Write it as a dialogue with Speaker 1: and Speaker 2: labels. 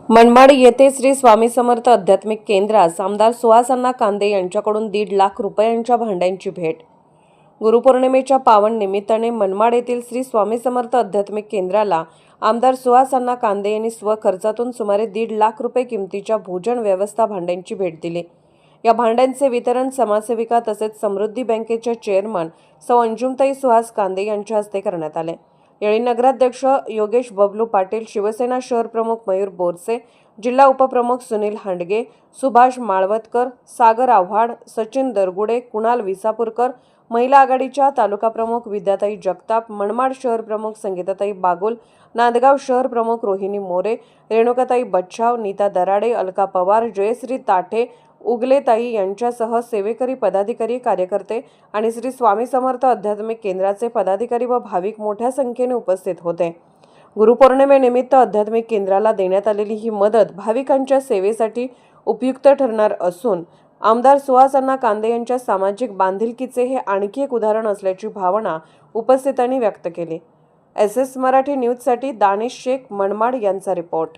Speaker 1: मनमाड येथे श्री स्वामी समर्थ आध्यात्मिक केंद्रास आमदार सुहास कांदे यांच्याकडून 1.5 लाख रुपयांच्या भांड्यांची भेट। गुरुपौर्णिमेच्या पावन निमित्ताने मनमाड येथील श्री स्वामी समर्थ आध्यात्मिक केंद्राला आमदार सुहास कांदे यांनी स्वखर्चातून सुमारे 1.5 लाख रुपये किमतीच्या भोजन व्यवस्था भांड्यांची भेट दिली। या भांड्यांचे वितरण समाजसेविका तसेच समृद्धी बँकेच्या चेअरमन सौ अंजुमताई सुहास कांदे यांच्या हस्ते करण्यात आले। यावेळी नगराध्यक्ष योगेश बबलू पाटील, शिवसेना शहर प्रमुख मयूर बोरसे, जिल्हा उपप्रमुख सुनील हांडगे, सुभाष माळवतकर, सागर आव्हाड, सचिन दरगुडे, कुणाल विसापूरकर, महिला आघाडीच्या तालुका प्रमुख विद्याताई जगताप, मनमाड शहर प्रमुख संगीताताई बागुल, नांदगाव शहर प्रमुख रोहिणी मोरे, रेणुकाताई बच्छाव, नीता दराडे, अलका पवार, जयश्री ताठे, उगलेताई यांच्यासह सेवेकरी पदाधिकारी, कार्यकर्ते आणि श्री स्वामी समर्थ आध्यात्मिक केंद्राचे पदाधिकारी व भाविक मोठ्या संख्येने उपस्थित होते। गुरुपौर्णिमेनिमित्त आध्यात्मिक केंद्राला देण्यात आलेली ही मदत भाविकांच्या सेवेसाठी उपयुक्त ठरणार असून आमदार सुहास कांदे यांच्या सामाजिक बांधिलकीचे हे आणखी एक उदाहरण असल्याची भावना उपस्थितांनी व्यक्त केली। SS मराठी न्यूजसाठी दानिश शेख, मनमाड यांचा रिपोर्ट।